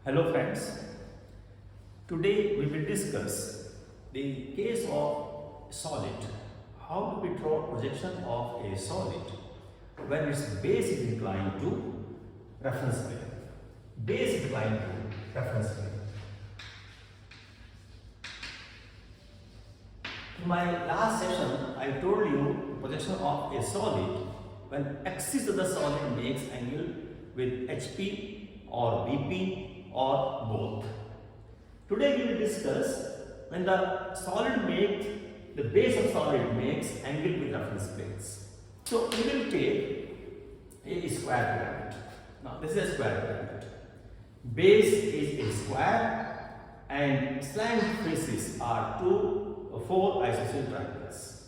Hello friends, today we will discuss the case of solid. How do we draw projection of a solid when its base is inclined to reference plane? Base is inclined to reference plane. In my last session, I told you projection of a solid when axis of the solid makes angle with HP or VP or both. Today we will discuss when the solid makes, the base of solid makes angle with reference planes. So we will take a square pyramid. Now this is a square pyramid. Base is a square and slant faces are four isosceles triangles.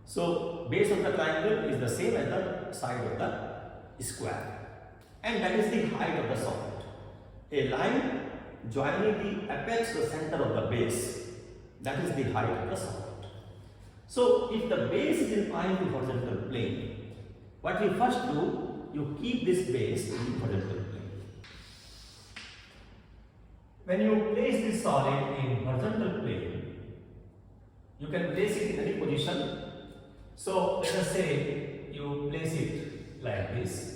So base of the triangle is the same as the side of the square, and that is the height of the solid. A line joining the apex to the center of the base, that is the height of the solid. So if the base is inclined to horizontal plane, what you first do, you keep this base in the horizontal plane. When you place this solid in horizontal plane, you can place it in any position. So let us say you place it like this.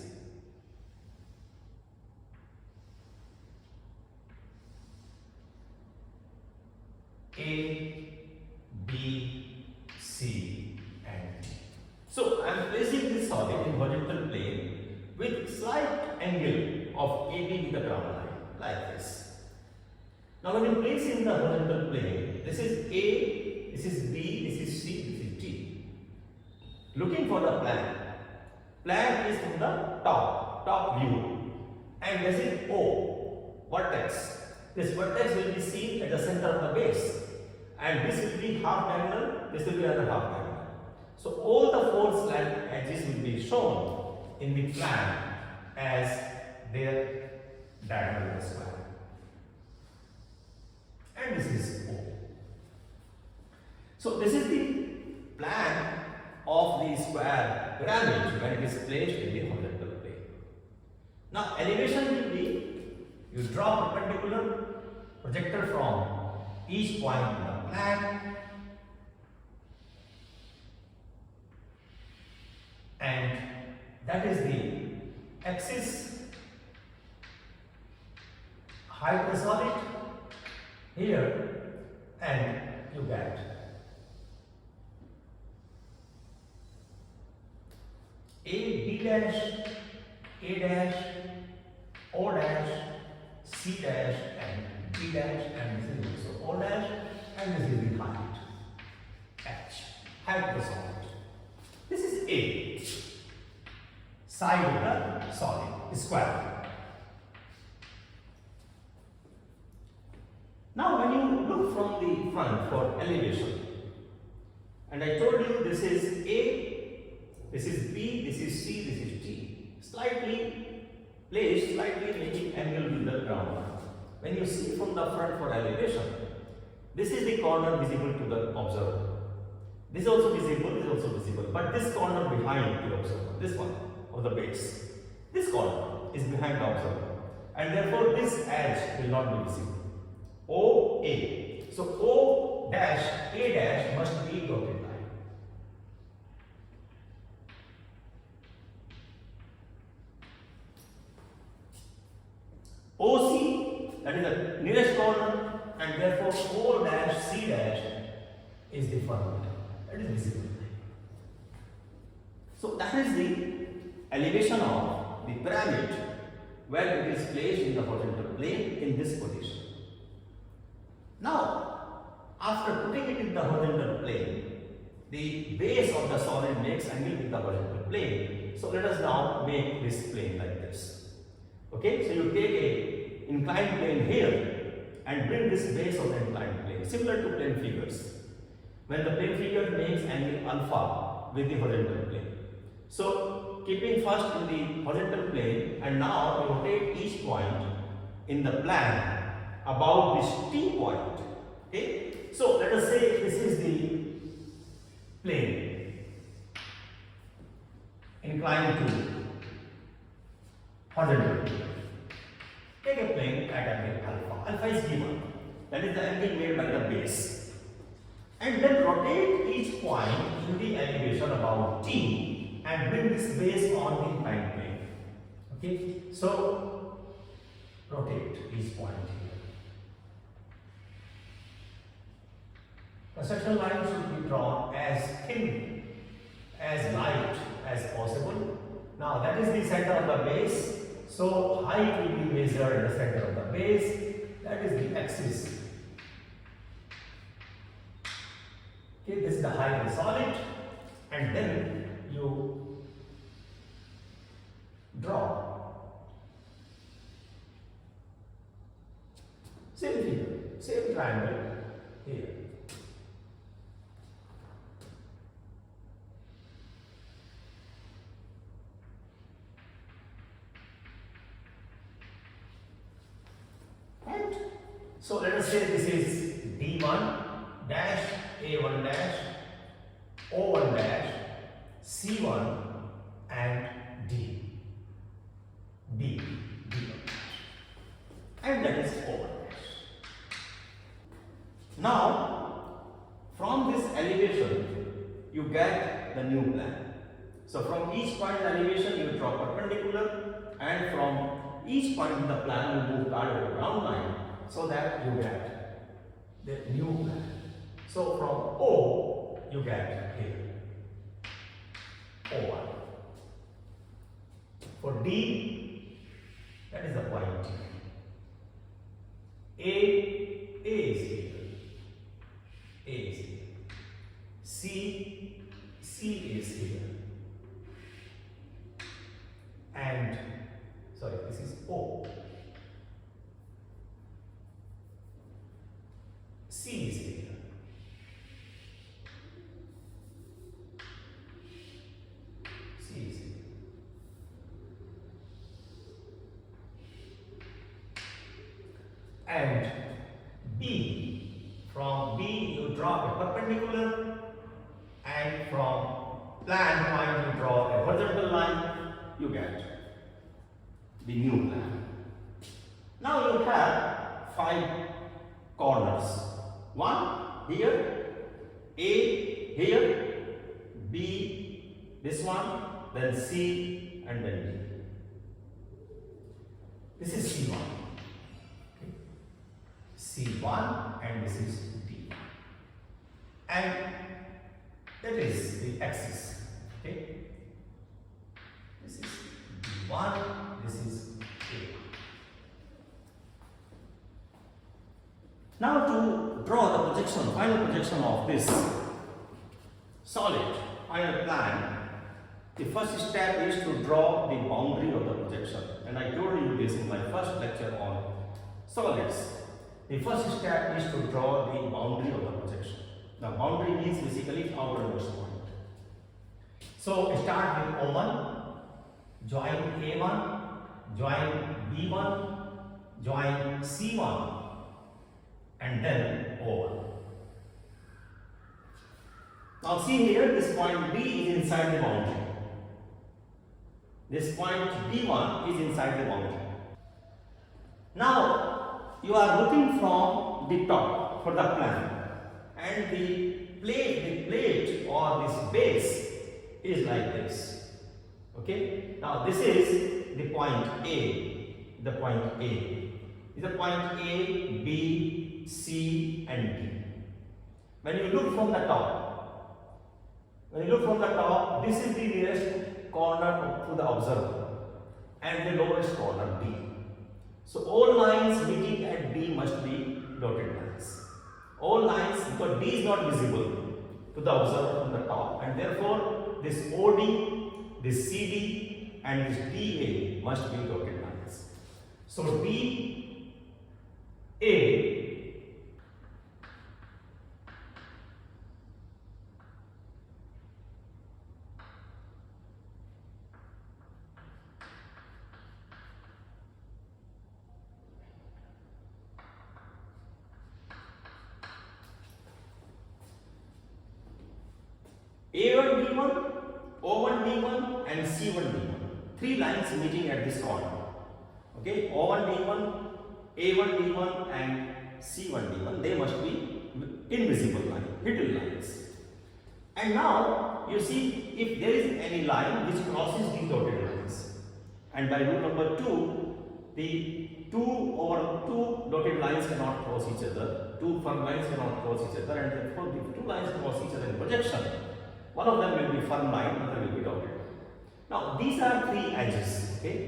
A, B, C and D. So I am placing this solid in horizontal plane with slight angle of AB with the ground line like this. Now when you place in the horizontal plane, this is A, this is B, this is C, this is D. Looking for the plan. Plan is from the top view, and this is O, vertex. This vertex will be seen at the center of the base, and this will be half diagonal, this will be another half diagonal. So all the four slant edges will be shown in the plan as their diagonal square. And this is O. So this is the plan of the square pyramid when it is placed in the horizontal plane. Now elevation will be, you draw perpendicular projector from each point in the plan, and that is the axis, height of the solid here, and you get A, B dash, A dash, O dash, C dash and B dash, and this is also O dash, and this is the height H, height of the solid. This is A, side of the solid, square. Now when you look from the front for elevation, and I told you this is A, this is B, this is C, this is D, slightly placed, slightly making angle with the ground line. When you see from the front for elevation, this is the corner visible to the observer. This is also visible, this is also visible, but this corner behind the observer, this one of the base, this corner is behind the observer, and therefore this edge will not be visible. O, A. So O dash, A dash must be dotted line. OC, that is the nearest corner, and therefore O dash C dash is the front line. That is visible. So that is the elevation of the pyramid where it is placed in the horizontal plane in this position. Now, after putting it in the horizontal plane, the base of the solid makes angle with the horizontal plane. So let us now make this plane like this. Okay, so you take a inclined plane here and bring this base of the inclined plane, similar to plane figures. When the plane figure makes angle alpha with the horizontal plane. So keeping first in the horizontal plane, and now we rotate each point in the plan about this T point. Okay, so let us say this is the plane inclined to horizontal. Take a plane at angle alpha. Alpha is given. That is the angle made by the base. And then rotate each point in the elevation about t and bring this base on the inclined plane. Okay, so rotate each point here. The section line should be drawn as thin, as light as possible. Now that is the center of the base. So height will be measured in the center of the base. That is the axis. Okay, this is the height of the solid, and then you draw. Same figure, same triangle here. Right? So let us say this is D1 dash, A1 dash, O1 dash, C1 and D. D1 and that is O1 dash. Now from this elevation you get the new plan. So from each point in elevation you draw perpendicular, and from each point in the plan you move parallel to the ground line, so that you get the new plan. So from O you get here O1. For D, that is the point A is here, A is here. C is here. And sorry, this is O. C is here. C is here. And B, from B you draw a perpendicular, and from plan point you draw a horizontal line, you get the new plan. Now you have 5 corners. 1 here, A here, B this one, then C and then D. This is C1. Okay. C1 and this is D. And that is the axis. Okay. This is D1, this is A. Now to draw the projection, final projection of this solid final plan, the first step is to draw the boundary of the projection. And I told you this in my first lecture on solids. The first step is to draw the boundary of the projection. The boundary means basically outermost point. So start with O1, join A1, join B1, join C1, and then O1. Now see here, this point B is inside the boundary. This point D1 is inside the boundary. Now you are looking from the top for the plan, and the plate or this base is like this. Okay. Now this is the point A. The point A is the point A, B, C, and D. When you look from the top, this is the nearest corner to the observer, and the lowest corner D. So all lines meeting at D must be dotted lines. All lines, because D is not visible to the observer from the top, and therefore this OD, this CD, and this DA must be dotted lines. So D, A, A1 D1, O1 D1 and C1 D1. 3 lines meeting at this corner. Okay, O1 D1, A1 D1 and C1 D1, they must be invisible line, hidden lines. And now you see if there is any line which crosses these dotted lines, and by rule number 2, the two dotted lines cannot cross each other, two firm lines cannot cross each other, and therefore if two lines cross each other in projection, one of them will be firm line, another will be dotted. Now these are three edges, okay?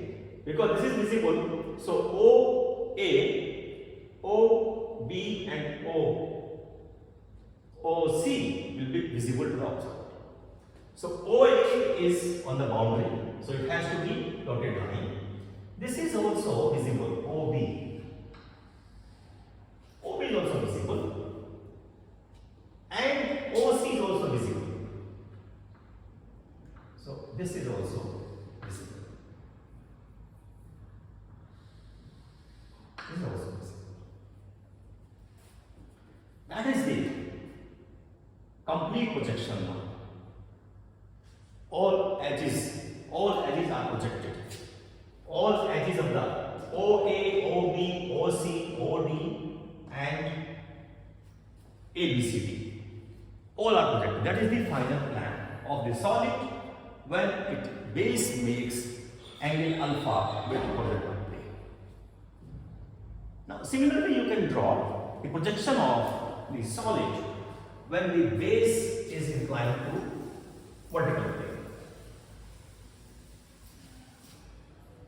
Because this is visible, so OA, OB and OC will be visible to the observer. So OA is on the boundary, so it has to be dotted line. This is also visible, OB. OB is also visible, and OC is also visible. So this is also visible. This is also visible. That is the complete projection now. All edges are projected. All edges of the OA, OB, OC, OD and ABCD, all are projected. That is the final plan of the solid when its base makes angle alpha with horizontal plane. Now similarly you can draw the projection of the solid when the base is inclined to vertical plane.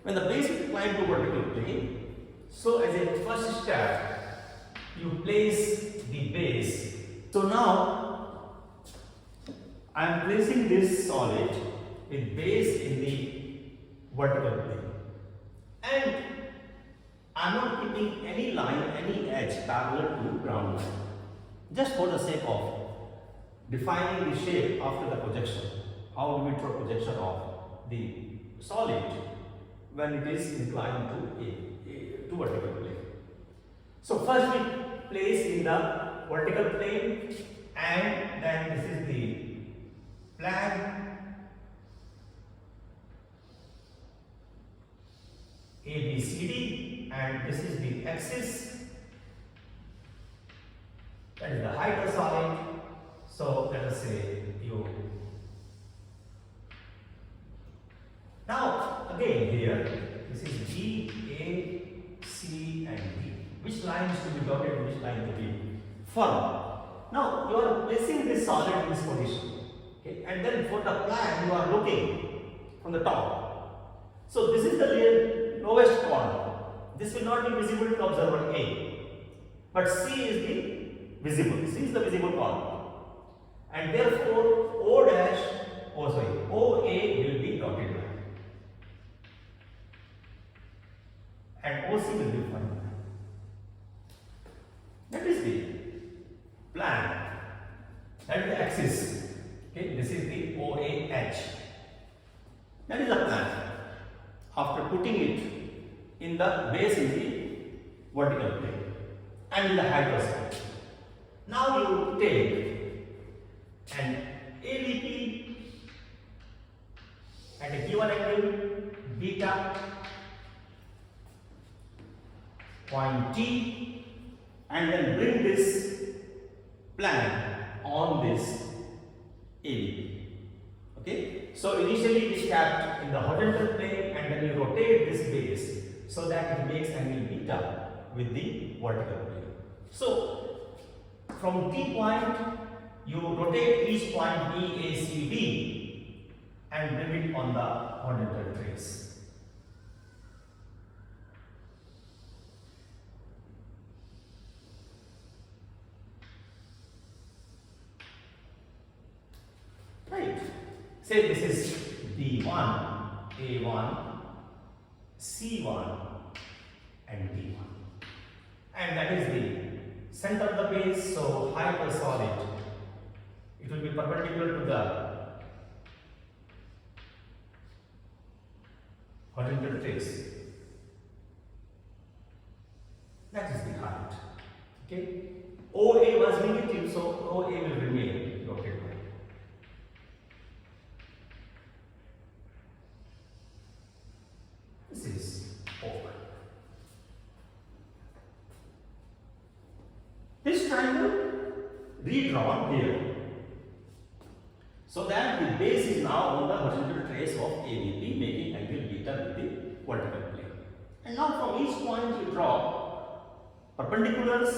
When the base is inclined to vertical plane, so as a first step, you place the base. So now, I am placing this solid with base in the vertical plane. And I am not keeping any line, any edge parallel to ground line. Just for the sake of defining the shape after the projection. How do we draw projection of the solid when it is inclined to vertical plane? So first we place in the vertical plane, and then this is the plan ABCD, and this is the axis, that is the height of solid. So let us say you. Now again here, this is B, A, C and D. Which lines to be dotted and which line to be firm? Now you are placing this solid in this position, okay? And then for the plan you are looking from the top. So this is the lowest corner. This will not be visible to observer A, but C is the visible. C is the visible corner, and therefore OA will be dotted line. And OC will be firm line. That is the plan. That is the axis. Okay, this is the OAH. That is the plan. After putting it in the base in the vertical plane and in the height of solid. Now you take an AVP at a given angle beta, point T, and then bring this plan on this AVP. Okay, so initially it is kept in the horizontal plane, and then you rotate this base so that it makes angle beta with the vertical plane. So from T point you rotate each point B, A, C, D and bring it on the horizontal trace. Right. Say this is B1, A1, C1 and D1. And that is the center of the base, so height of solid. It will be perpendicular to the horizontal trace. That is the height. Okay. OA was negative, so OA will remain dotted line. This is O. triangle redrawn here. So that the base is now on the horizontal trace of ABP, making angle beta with the vertical plane. And now from each point you draw perpendiculars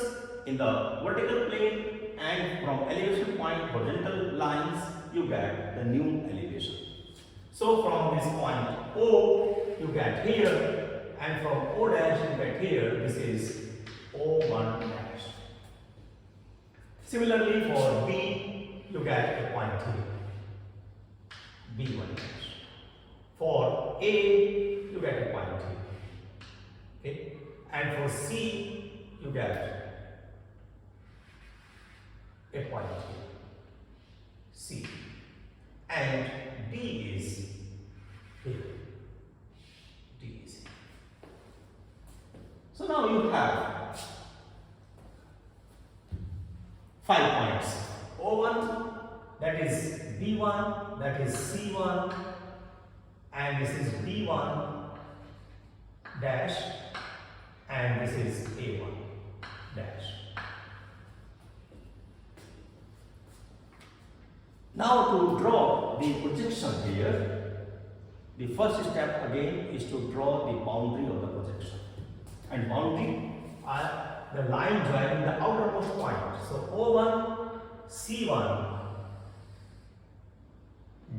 in the vertical plane, and from elevation point horizontal lines you get the new elevation. So from this point O you get here, and from O dash you get here. This is O1 dash. Similarly for B you get a point here, B1 dash. For A you get a point here. Okay, and for C you get a point here, C, and D is here. D is here. So now you have 5 points. O1, that is B1, that is C1, and this is B1 dash, and this is A1 dash. Now to draw the projection here, the first step again is to draw the boundary of the projection. And boundary are the line joining the outermost point. So O1, C1,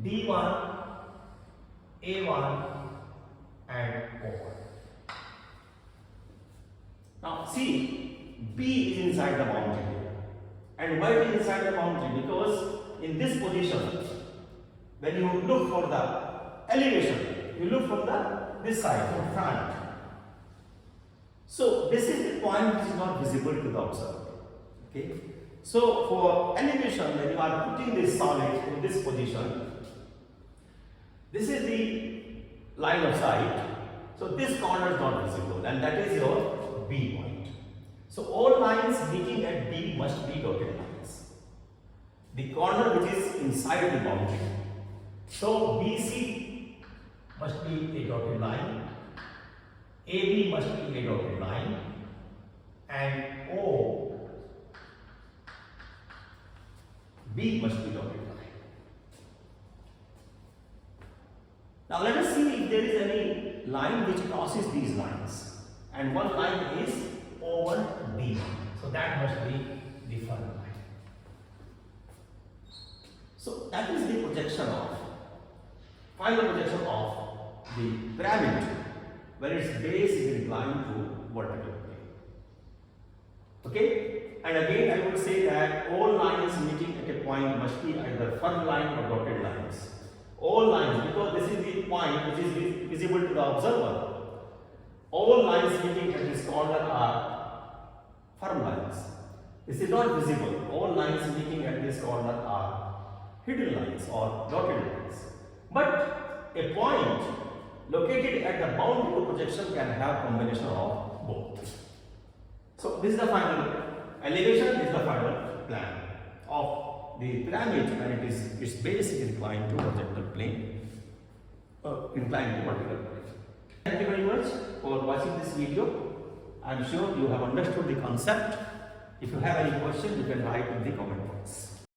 D1, A1, and O1. Now see, B is inside the boundary here. And why it is inside the boundary? Because in this position, when you look for the elevation, you look from this side, from front. So this is the point which is not visible to the observer. Okay. So for elevation, when you are putting this solid in this position, this is the line of sight. So this corner is not visible, and that is your B point. So all lines meeting at B must be dotted lines. The corner which is inside the boundary. So BC must be a dotted line, AB must be a dotted line, and OB must be dotted line. Now let us see if there is any line which crosses these lines. And one line is O1D. So that must be the front line. So that is the projection of, final projection of the pyramid, where its base is inclined to vertical plane. Okay? And again I would say that all lines meeting at a point must be either firm line or dotted lines. All lines, because this is the point which is visible to the observer. All lines meeting at this corner are firm lines. This is not visible. All lines meeting at this corner are hidden lines or dotted lines. But a point located at the boundary of projection can have combination of both. So this is the final elevation, this is the final plan of the pyramid, and its base is inclined to horizontal plane, inclined to vertical plane. Thank you very much for watching this video. I am sure you have understood the concept. If you have any questions, you can write in the comment box.